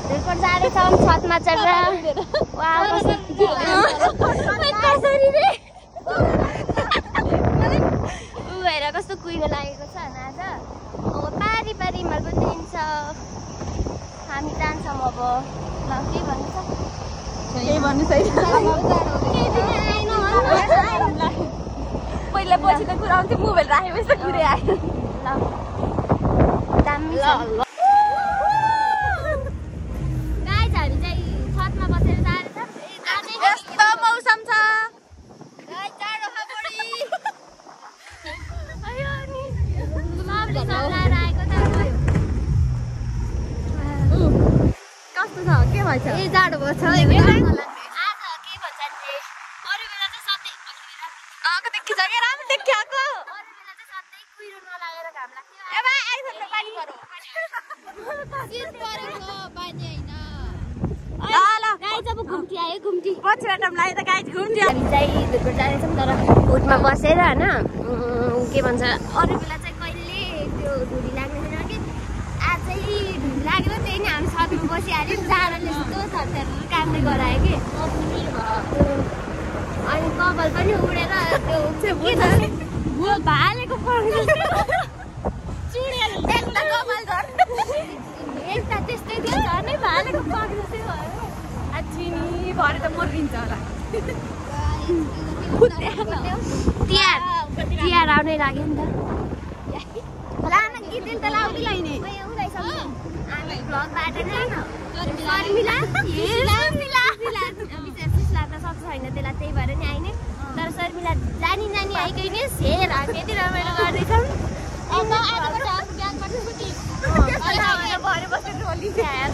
धुर्कोट जाँदैछौँ छतमा चढेर। वाउ कसरी रे उ भएर कस्तो कुहिरो लागेको छ होइन आज। अब पारी पारी हिमालको दिन छ, हामी जान्छौँ अब। ल के भन्नु छ? केही भन्नु छैन। पहिला पछि त कुरा आउँथ्यो, मोबाइल राखेपछि त कुरै आयो। ल दामी छ। गाइज हामी चाहिँ छतमा बसेर जाँदैछौँ। यस्तो मौसम छ। कस्तो छ? के भन्छ? ए जाडो भयो छ। आज के भन्छ नि अरू बेला चाहिँ सधैँ आको देखिन्छ के राम्रो देखिएको। अरू बेला चाहिँ सधैँ कुहिरो नलागेर घाम लाग्थ्यो। ए बा आइसक्यो पानी परो। शीत परेको पानी हैन। ल ल गाइज अब घुम्टी आयो घुम्टी। पछिबाट मलाई त गाइज घुम्थ्यो। हामी चाहिँ धुर्कोट जाँदैछौँ तर उठमा बसेर होइन के भन्छ अरू बेला चाहिँ कहिले त्यो धुरी लाग्ने थिएन कि आज चाहिँ धुरी लागेर त्यही नै हामी छतमा बसिहाल्यौँ। जाडोले यस्तो थरथर कामले गरायो कि अनि कपाल पनि उडेर त्यो भालेको एकता त्यस्तै थियो झन् भालेको पक्रिनु थियो। चिनी भरे त मरिन्छ होला। तिहार आउनै लाग्यो नि त। लान गीत त लाउँदै लाइने। हामी भ्लगबाट सुस्ला त सक्छ होइन त्यसलाई, त्यही भएर नि आइने। तर शर्मिला जानी जानी आइकै नि हेर हामी यति रमाइलो गर्दैछौँ।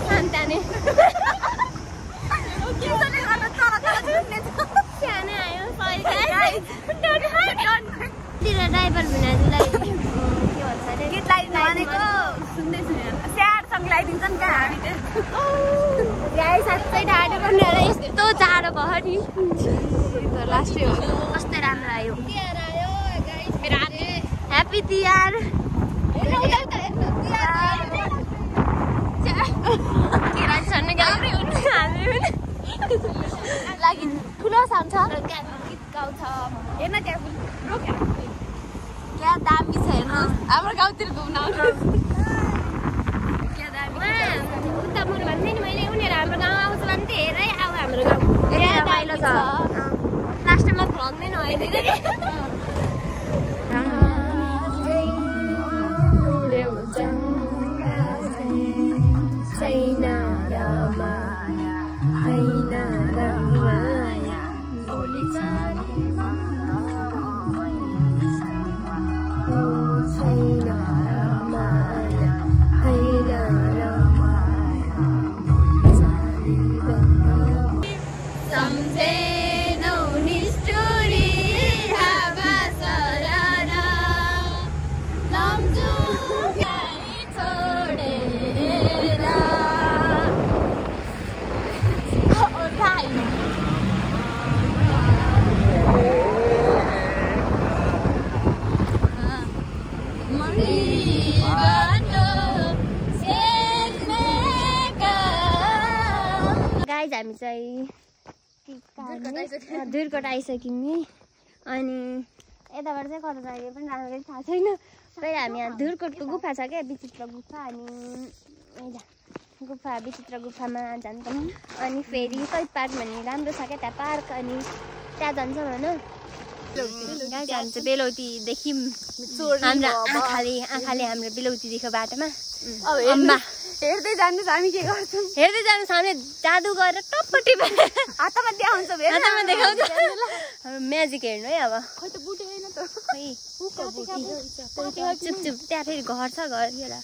सान्ताने सानो आयो ड्राइभर भिनाजुलाई के भन्छ अरे गीत लगाइदिएको सुन्दैछु। स्याड सङ लगाइदिन्छ नि कहाँ हामी चाहिँ। गाई साँच्चै ढाडो बनाएर यस्तो जाडो भयो नि। लास्टै हो। कस्तो राम्रो आयो। तिहार आयो गाइस मेरो हातले। ह्याप्पी तिहार। लागि ठुलो सानो छ। गीत गाउँछ हेर्न क्या क्या दामी छ हेर्नुहोस्। हाम्रो गाउँतिर घुम्न आउनु। क्या दामी उता मुर भन्थे नि मैले उनीहरू हाम्रो गाउँ आउँछ भने चाहिँ हेरै आऊ हाम्रो गाउँ। क्या रमाइलो छ। लास्टमा भ्लग नै नआइदिने। हामी चाहिँ धुर्कोट आइसक्यौँ नि। अनि यताबाट चाहिँ कता जाने पनि राम्ररी थाहा छैन। पहिला हामी यहाँ धुर्कोटको गुफा छ क्या, विचित्र गुफा। अनि गुफा विचित्र गुफामा जान्छौँ। अनि फेरि सहिद पार्क भन्ने राम्रो छ क्या त्यहाँ पार्क, अनि त्यहाँ जान्छौँ होइन। जान्छ बेलौतीदेखि हाम्रो आँखाले हाम्रो बेलौती देख्यो बाटोमा। अम्बा हेर्दै जानुहोस् हामी के गर्छौँ। हेर्दै जानुहोस् हामीले जादु गरेर टप्पटी हातमा देखाउँछ हातमा देखाउँछ। म्याजिक हेर्नु है अब। खै त बुटे हैन त। चुप चुप त्यहाँ फेरि घर छ घर होला।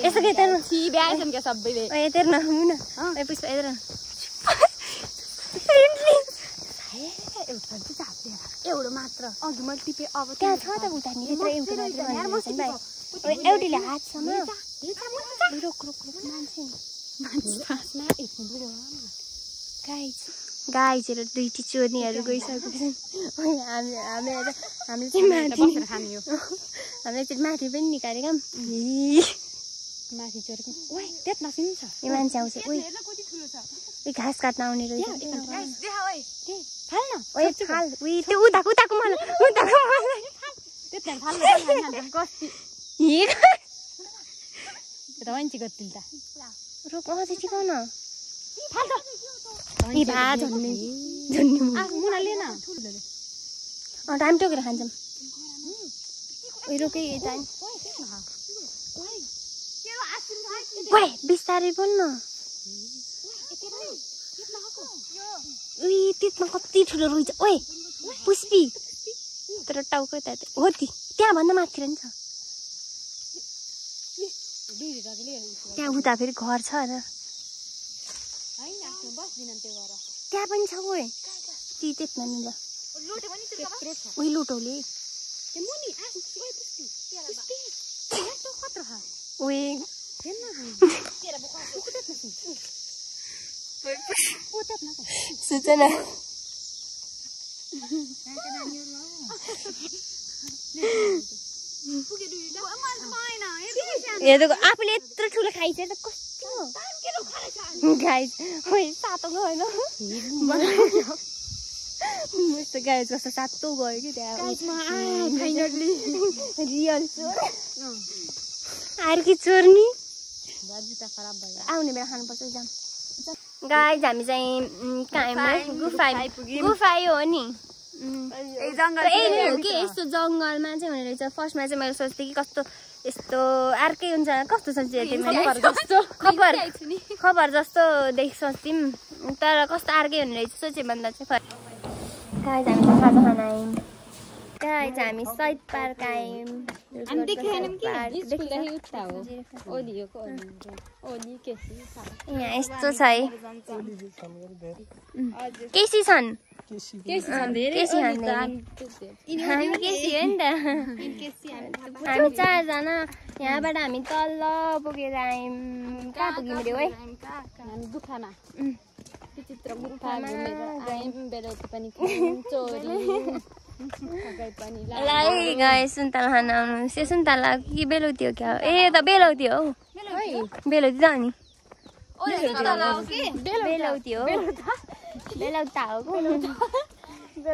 यसो के तेर्नु छि ब्याएछन् क्या सबैले। ए तेर्नु हुन ए पुष्पा इधर एउटा मात्र अघि मैले टिपे। अब त्यहाँ छ त उता नि त्यत्र एउटा एउटीले हातसम्म गाइजहरू दुईटी चोर्नीहरू गइसकेको छन्। हामीले चाहिँ माथि हामीले चाहिँ माथि पनि निकालेका माथि चोरेको ओइ त्यत माथि नि छ यो मान्छे आउँछ ओइ कति ठुलो छ ओइ घाँस काट्न आउने रहेछ देखा ओइ के फाल न ओइ फाल उइ त्यो उताको मलाई त्यत फाल कति हिर त मान्छे गतिल त रुक अझै टिकाउ न फाल त इ भा झन्ने मुना ले न टाइम टोकेर खान्छौँ ओइ रोकै टाइम ओइ बिस्तारै बोल न उइ त्यसमा कति ठुलो रुई छ ओइ पुष्पी तर टाउको त हो त्यहाँ भन्दा माथि नि छ त्यहाँ उता फेरि घर छ र त्यहाँ पनि छ ओइ ती त्यसमा नि ल ओइ लुटौले ओइ सूचना हेर्नुको आफूले यत्रो ठुलो खाइसक्यो त कस्तो गाइस ओइ सातो गएन यस्तो गाइस कस्तो सातो गयो कि त्यहाँ रियल चोर अर्की चोर नि आउने बेला खानुपर्छ जाम गाइस हामी चाहिँ कहाँ गुफाइ हो नि यस्तो जङ्गलमा चाहिँ हुने रहेछ फर्स्टमा चाहिँ मैले सोच्थेँ कि कस्तो यस्तो अर्कै हुन्छ कस्तो सोचेको थिएँ मैले खबर जस्तो देखि सोच्थ्यौँ तर कस्तो अर्कै हुने रहेछ सोचेँ भन्दा चाहिँ गाइस हामी खाजा खान आयौँ गाइस हामी सहिद पार्क आयौँ यहाँ यस्तो छ है केसी छन् हामी केसी हो नि त हामी 4 जना यहाँबाट हामी तल पुगेर आयौँ कहाँ पुग्यौँ रे है गुफामा विचित्र गुफा घुमेर आयौँ बेलौती पनि चोरी गाइस सुन्तला खान आउनुहोस् यो सुन्तला कि बेलौती हो क्या ए त बेलौती हो बेलौती त नि बेलौती हो बेलौता हो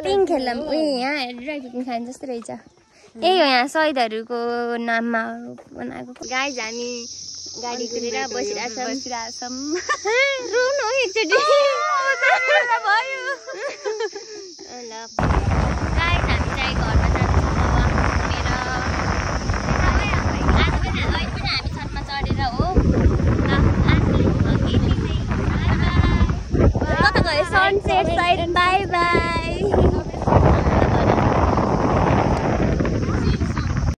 पिङ खेल्दा उयो यहाँ ड्राइभिङ खान जस्तो रहेछ यही हो यहाँ शहीदहरूको नाममा बनाएको गाइस हामी गाडी कुरेर बसिरहेछौँ रुनु एकचोटि भयो ल